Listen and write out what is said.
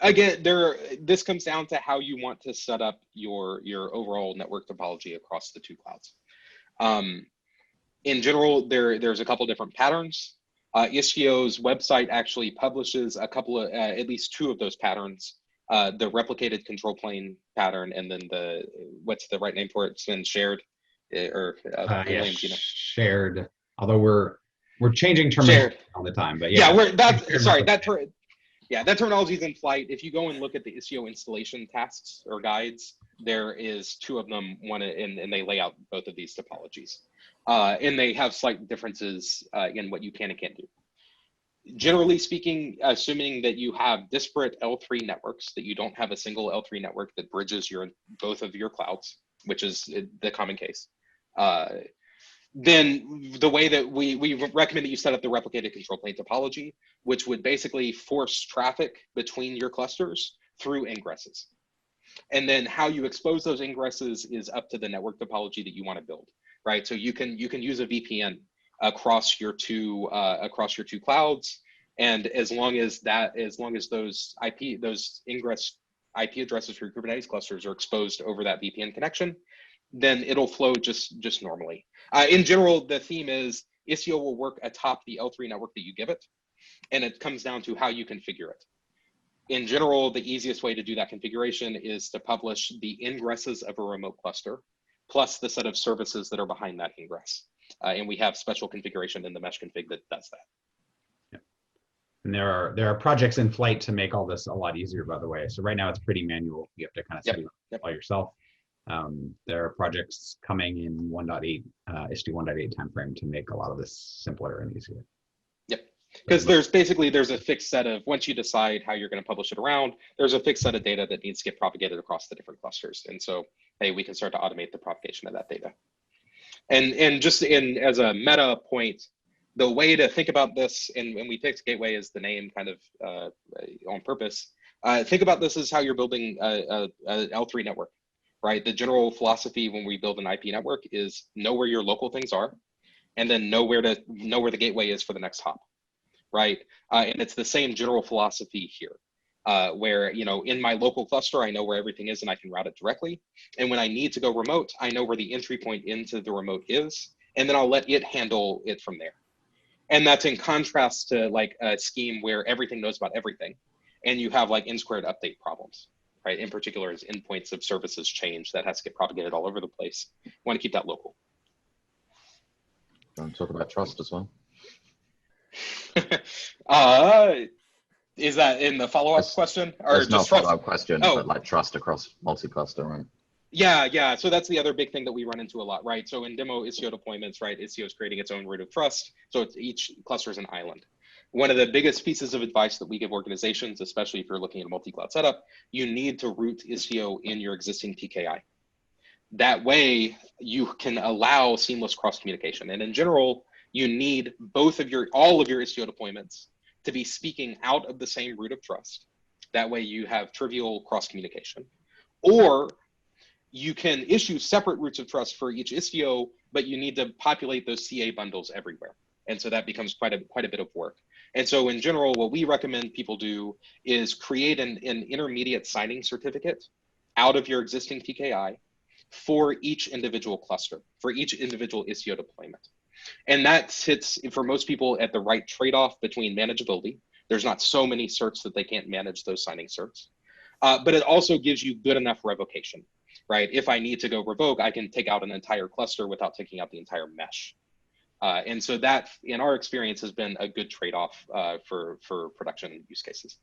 again, this comes down to how you want to set up your overall network topology across the two clouds. In general, there's a couple different patterns. Istio's website actually publishes a couple of, at least two of those patterns, the replicated control plane pattern, and then what's the right name for it? It's been shared, or Williams, shared. Although we're changing terminology all the time, but yeah. That terminology is in flight. If you go and look at the Istio installation tasks or guides, there is two of them, and they lay out both of these topologies. And they have slight differences in what you can and can't do. Generally speaking, assuming that you have disparate L3 networks, that you don't have a single L3 network that bridges both of your clouds, which is the common case, then the way that we recommend that you set up the replicated control plane topology, which would basically force traffic between your clusters through ingresses. And then how you expose those ingresses is up to the network topology that you want to build, right? So you can use a VPN across your two clouds, and as long as those ingress IP addresses for your Kubernetes clusters are exposed over that VPN connection, then it'll flow just normally. In general, the theme is Istio will work atop the L3 network that you give it, and it comes down to how you configure it. In general, the easiest way to do that configuration is to publish the ingresses of a remote cluster, plus the set of services that are behind that ingress. And we have special configuration in the mesh config that does that. Yeah. And there are projects in flight to make all this a lot easier, by the way. So right now it's pretty manual. You have to kind of set it up by yourself. There are projects coming in 1.8, Istio 1.8 timeframe to make a lot of this simpler and easier. Yep, because there's a fixed set of, once you decide how you're going to publish it around, there's a fixed set of data that needs to get propagated across the different clusters. And so, hey, we can start to automate the propagation of that data. And just as a meta point, the way to think about this, and we picked Gateway as the name kind of on purpose, think about this as how you're building a L3 network. Right, the general philosophy when we build an IP network is know where your local things are, and then know where the gateway is for the next hop, right? And it's the same general philosophy here, where in my local cluster I know where everything is and I can route it directly. And when I need to go remote, I know where the entry point into the remote is, and then I'll let it handle it from there. And that's in contrast to like a scheme where everything knows about everything, and you have like n-squared update problems. Right, in particular, as endpoints of services change, that has to get propagated all over the place. You want to keep that local. Want to talk about trust as well? Is that in the follow-up question, or just trust? No follow-up question, but like trust across multi-cluster, right? Yeah. So that's the other big thing that we run into a lot, right? So in demo Istio deployments, right, Istio is creating its own root of trust. So each cluster is an island. One of the biggest pieces of advice that we give organizations, especially if you're looking at a multi-cloud setup, you need to root Istio in your existing PKI. That way, you can allow seamless cross-communication. And in general, you need all of your Istio deployments to be speaking out of the same root of trust. That way, you have trivial cross-communication. Or you can issue separate roots of trust for each Istio, but you need to populate those CA bundles everywhere. And so that becomes quite a bit of work. And so in general, what we recommend people do is create an intermediate signing certificate out of your existing PKI for each individual cluster, for each individual Istio deployment. And that sits, for most people, at the right trade-off between manageability. There's not so many certs that they can't manage those signing certs. But it also gives you good enough revocation, right? If I need to go revoke, I can take out an entire cluster without taking out the entire mesh. And so that, in our experience, has been a good trade-off for production use cases.